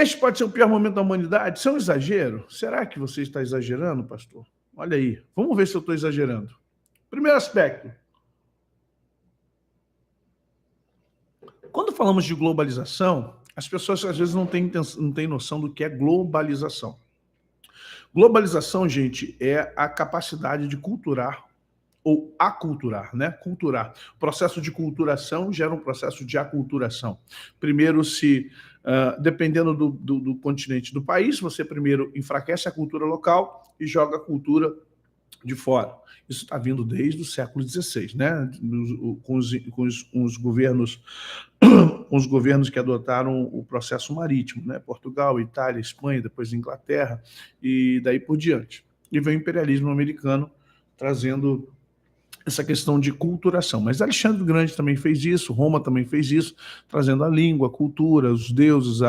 Este pode ser o pior momento da humanidade? Isso é um exagero? Será que você está exagerando, pastor? Olha aí, vamos ver se eu estou exagerando. Primeiro aspecto. Quando falamos de globalização, as pessoas às vezes não têm noção do que é globalização. Globalização, gente, é a capacidade de culturar ou aculturar, né? Culturar. O processo de culturação gera um processo de aculturação. Primeiro, dependendo do continente do país, você primeiro enfraquece a cultura local e joga a cultura de fora. Isso está vindo desde o século XVI, né? Com os governos os governos que adotaram o processo marítimo, né? Portugal, Itália, Espanha, depois Inglaterra e daí por diante. E vem o imperialismo americano trazendo essa questão de culturação. Mas Alexandre o Grande também fez isso, Roma também fez isso, trazendo a língua, a cultura, os deuses.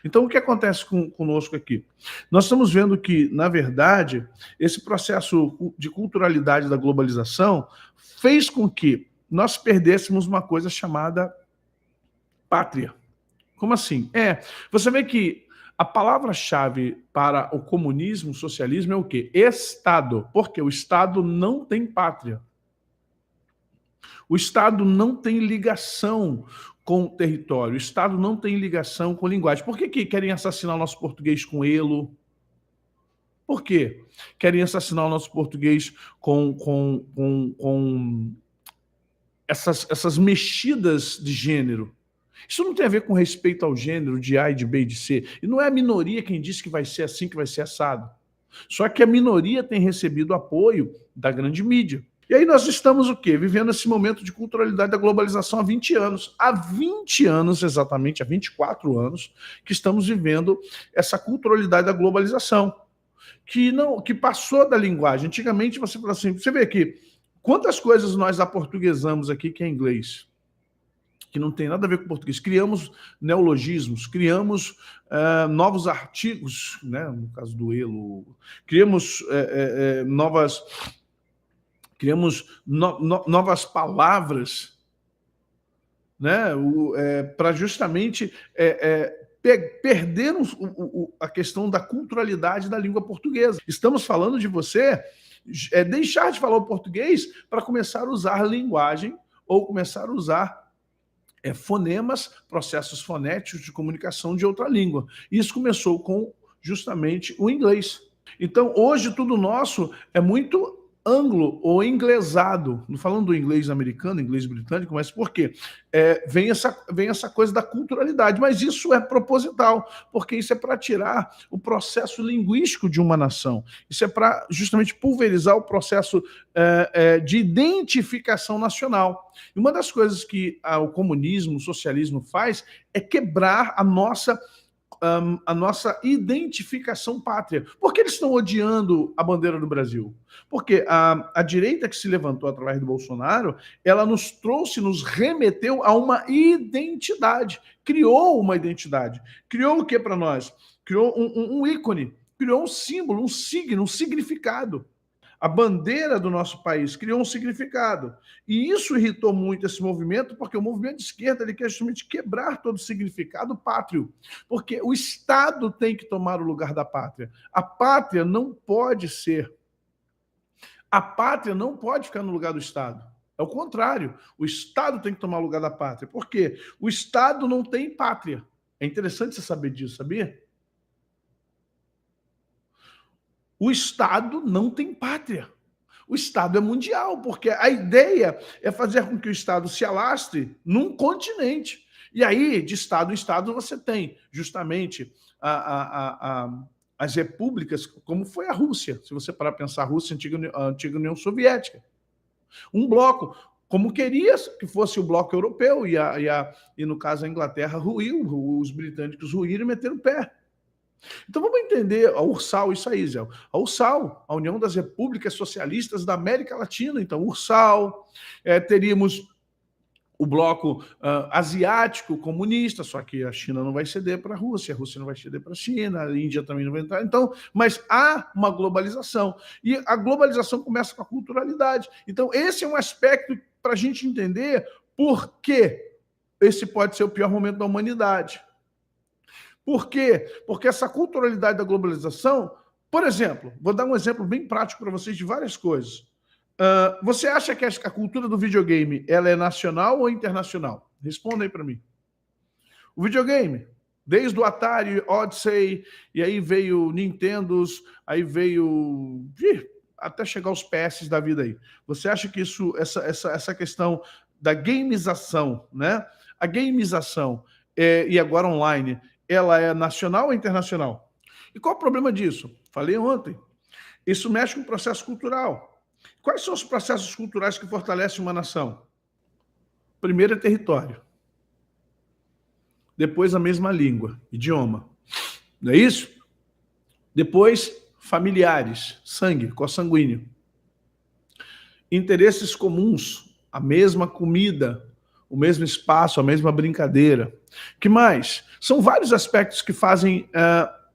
Então, o que acontece conosco aqui? Nós estamos vendo que, na verdade, esse processo de culturalidade da globalização fez com que nós perdêssemos uma coisa chamada pátria. Como assim? Você vê que a palavra-chave para o comunismo, o socialismo é o quê? Estado. Porque o Estado não tem pátria. O Estado não tem ligação com o território, o Estado não tem ligação com linguagem. Por que querem assassinar o nosso português com elo? Por quê? Querem assassinar o nosso português com essas mexidas de gênero. Isso não tem a ver com respeito ao gênero de A e de B e de C. E não é a minoria quem diz que vai ser assim, que vai ser assado. Só que a minoria tem recebido apoio da grande mídia. E aí nós estamos o quê? Vivendo esse momento de culturalidade da globalização há 20 anos. Há 20 anos, exatamente, há 24 anos, que estamos vivendo essa culturalidade da globalização, que passou da linguagem. Antigamente você fala assim, você vê aqui, quantas coisas nós aportuguesamos aqui que é inglês, que não tem nada a ver com português. Criamos neologismos, criamos novos artigos, né? No caso do elo, criamos novas palavras, né? Para justamente perder a questão da culturalidade da língua portuguesa. Estamos falando de você deixar de falar o português para começar a usar linguagem ou começar a usar fonemas, processos fonéticos de comunicação de outra língua. Isso começou com justamente o inglês. Então, hoje, tudo nosso é muito anglo ou inglesado. Não falando do inglês americano, inglês britânico, mas por quê? Vem essa coisa da culturalidade, mas isso é proposital, porque isso é para tirar o processo linguístico de uma nação. Isso é para justamente pulverizar o processo de identificação nacional. E uma das coisas que o comunismo, o socialismo faz é quebrar a nossa identificação pátria. Por que eles estão odiando a bandeira do Brasil? Porque a direita que se levantou através do Bolsonaro, ela nos trouxe, nos remeteu a uma identidade. Criou uma identidade. Criou o que para nós? Criou um ícone, criou um símbolo, um signo, um significado. A bandeira do nosso país criou um significado. E isso irritou muito esse movimento, porque o movimento de esquerda ele quer justamente quebrar todo o significado pátrio. Porque o Estado tem que tomar o lugar da pátria. A pátria não pode ser. A pátria não pode ficar no lugar do Estado. É o contrário. O Estado tem que tomar o lugar da pátria. Por quê? O Estado não tem pátria. É interessante você saber disso, sabia? O Estado não tem pátria. O Estado é mundial, porque a ideia é fazer com que o Estado se alastre num continente. E aí, de Estado em Estado, você tem justamente as repúblicas, como foi a Rússia. Se você parar para pensar, a Rússia, a antiga União Soviética. Um bloco, como queria que fosse o bloco europeu, e no caso a Inglaterra ruiu, os britânicos ruíram e meteram o pé. Então vamos entender a URSAL, isso aí, Zé. A URSAL, a União das Repúblicas Socialistas da América Latina. Então, URSAL, teríamos o bloco asiático comunista, só que a China não vai ceder para a Rússia não vai ceder para a China, a Índia também não vai entrar. Então, mas há uma globalização. E a globalização começa com a culturalidade. Então, esse é um aspecto para a gente entender por que esse pode ser o pior momento da humanidade. Por quê? Porque essa culturalidade da globalização, por exemplo, vou dar um exemplo bem prático para vocês de várias coisas. Você acha que a cultura do videogame ela é nacional ou internacional? Responda aí para mim. O videogame, desde o Atari, Odyssey, e aí veio Nintendos, aí veio até chegar os PS da vida aí. Você acha que essa questão da gamização, né? A gamização e agora online, ela é nacional ou internacional? E qual o problema disso? Falei ontem. Isso mexe com o processo cultural. Quais são os processos culturais que fortalecem uma nação? Primeiro é território. Depois a mesma língua, idioma. Não é isso? Depois, familiares, sangue, consanguíneo. Interesses comuns, a mesma comida, o mesmo espaço, a mesma brincadeira. Que mais? São vários aspectos que fazem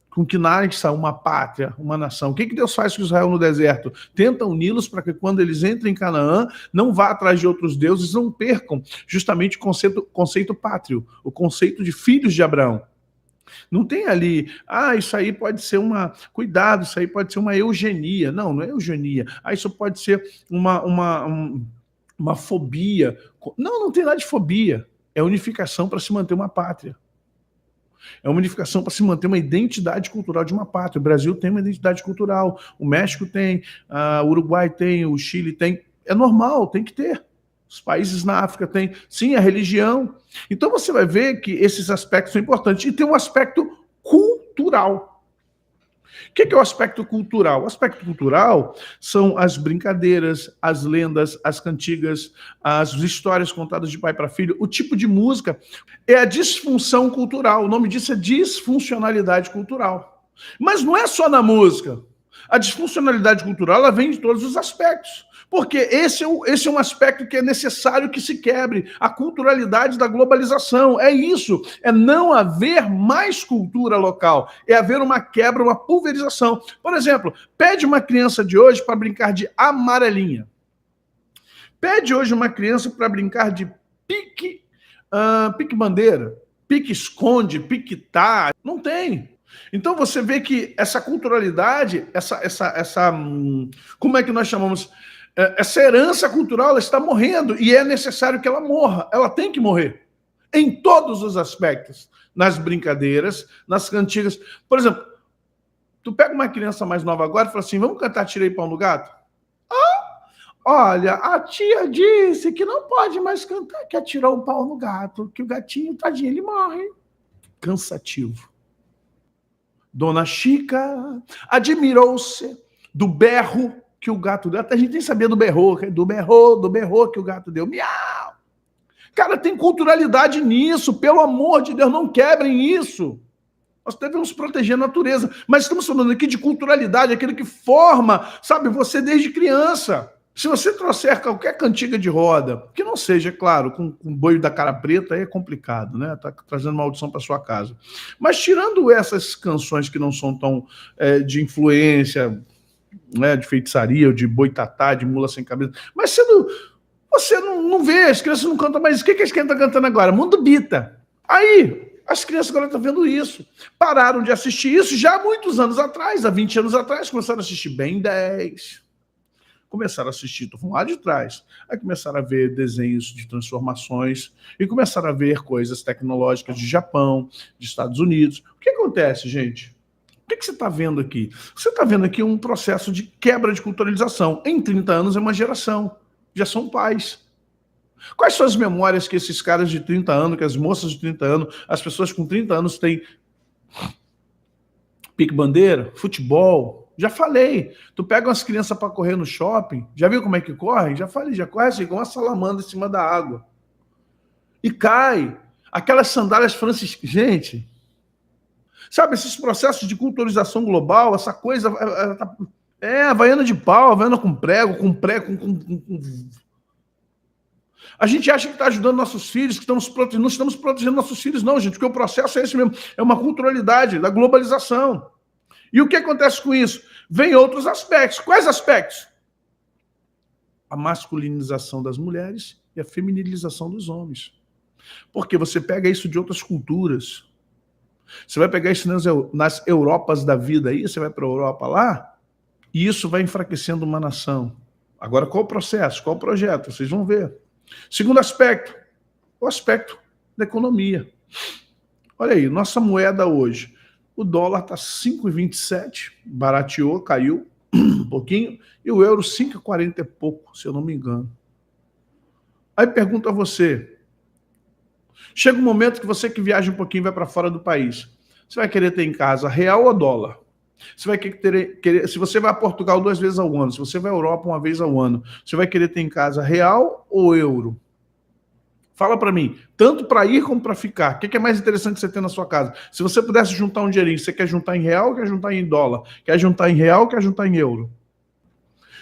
com que nasça uma pátria, uma nação. O que Deus faz com Israel no deserto? Tenta uni-los para que quando eles entrem em Canaã, não vá atrás de outros deuses, não percam justamente o conceito pátrio, o conceito de filhos de Abraão. Não tem ali, isso aí pode ser cuidado, isso aí pode ser uma eugenia. Não, não é eugenia. Isso pode ser uma fobia. Não tem nada de fobia. É unificação para se manter uma pátria. É uma unificação para se manter uma identidade cultural de uma pátria. O Brasil tem uma identidade cultural, o México tem, o Uruguai tem, o Chile tem. É normal, tem que ter. Os países na África têm, sim, a religião. Então você vai ver que esses aspectos são importantes. E tem um aspecto cultural. O que é o aspecto cultural? O aspecto cultural são as brincadeiras, as lendas, as cantigas, as histórias contadas de pai para filho, o tipo de música. É a disfunção cultural. O nome disso é disfuncionalidade cultural. Mas não é só na música. A disfuncionalidade cultural ela vem de todos os aspectos. Porque esse é um aspecto que é necessário que se quebre, a culturalidade da globalização. É isso, é não haver mais cultura local, é haver uma quebra, uma pulverização. Por exemplo, pede uma criança de hoje para brincar de amarelinha. Pede hoje uma criança para brincar de pique-bandeira, pique-esconde, pique-tá. Não tem. Então você vê que essa culturalidade, como é que nós chamamos? Essa herança cultural ela está morrendo e é necessário que ela morra. Ela tem que morrer. Em todos os aspectos. Nas brincadeiras, nas cantigas. Por exemplo, tu pega uma criança mais nova agora e fala assim, vamos cantar Tirei Pão no Gato? Olha, a tia disse que não pode mais cantar que atirou o pau no gato, que o gatinho, tadinho, ele morre. Cansativo. Dona Chica admirou-se do berro que o gato deu. Até a gente nem sabia do berro que o gato deu. Miau! Cara, tem culturalidade nisso. Pelo amor de Deus, não quebrem isso. Nós devemos proteger a natureza. Mas estamos falando aqui de culturalidade, aquilo que forma, sabe, você desde criança. Se você trouxer qualquer cantiga de roda, que não seja, claro, com boi da cara preta, aí é complicado, né? Tá trazendo maldição para sua casa. Mas tirando essas canções que não são tão de influência, né, de feitiçaria, ou de boitatá, de mula sem cabeça, mas você não vê, as crianças não cantam mais. O que as crianças estão cantando agora? Mundo Bita. Aí, as crianças agora estão vendo isso. Pararam de assistir isso já há muitos anos atrás, há 20 anos atrás, começaram a assistir Ben 10. Começaram a assistir, estou lá de trás. Aí começaram a ver desenhos de transformações e começaram a ver coisas tecnológicas de Japão, de Estados Unidos. O que acontece, gente? O que você está vendo aqui? Você está vendo aqui um processo de quebra de culturalização. Em 30 anos é uma geração. Já são pais. Quais são as memórias que esses caras de 30 anos, que as moças de 30 anos, as pessoas com 30 anos têm? Pique-bandeira, futebol. Já falei. Tu pega umas crianças para correr no shopping, já viu como é que corre? Já falei, já corre assim, igual uma salamandra em cima da água. E cai. Aquelas sandálias franciscanas. Gente, sabe, esses processos de culturalização global, essa coisa. Havaiana de pau, havaiana com prego. A gente acha que está ajudando nossos filhos, que não estamos protegendo nossos filhos, não, gente, porque o processo é esse mesmo. É uma culturalidade da globalização. E o que acontece com isso? Vem outros aspectos. Quais aspectos? A masculinização das mulheres e a feminilização dos homens. Porque você pega isso de outras culturas. Você vai pegar isso nas Europas da vida aí, você vai para a Europa lá, e isso vai enfraquecendo uma nação. Agora, qual o processo? Qual o projeto? Vocês vão ver. Segundo aspecto, o aspecto da economia. Olha aí, nossa moeda hoje, o dólar está 5,27, barateou, caiu um pouquinho, e o euro 5,40 e pouco, se eu não me engano. Aí pergunto a você, chega um momento que você que viaja um pouquinho vai para fora do país, você vai querer ter em casa real ou dólar? Você vai querer, se você vai a Portugal 2 vezes ao ano, se você vai à Europa 1 vez ao ano, você vai querer ter em casa real ou euro? Fala para mim, tanto para ir como para ficar. O que é mais interessante você ter na sua casa? Se você pudesse juntar um dinheirinho, você quer juntar em real ou quer juntar em dólar? Quer juntar em real ou quer juntar em euro?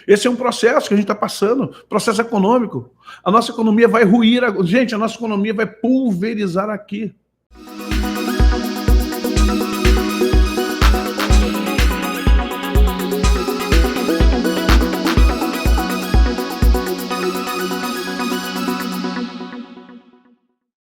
Esse é um processo que a gente está passando, processo econômico. A nossa economia vai ruir, gente, a nossa economia vai pulverizar aqui.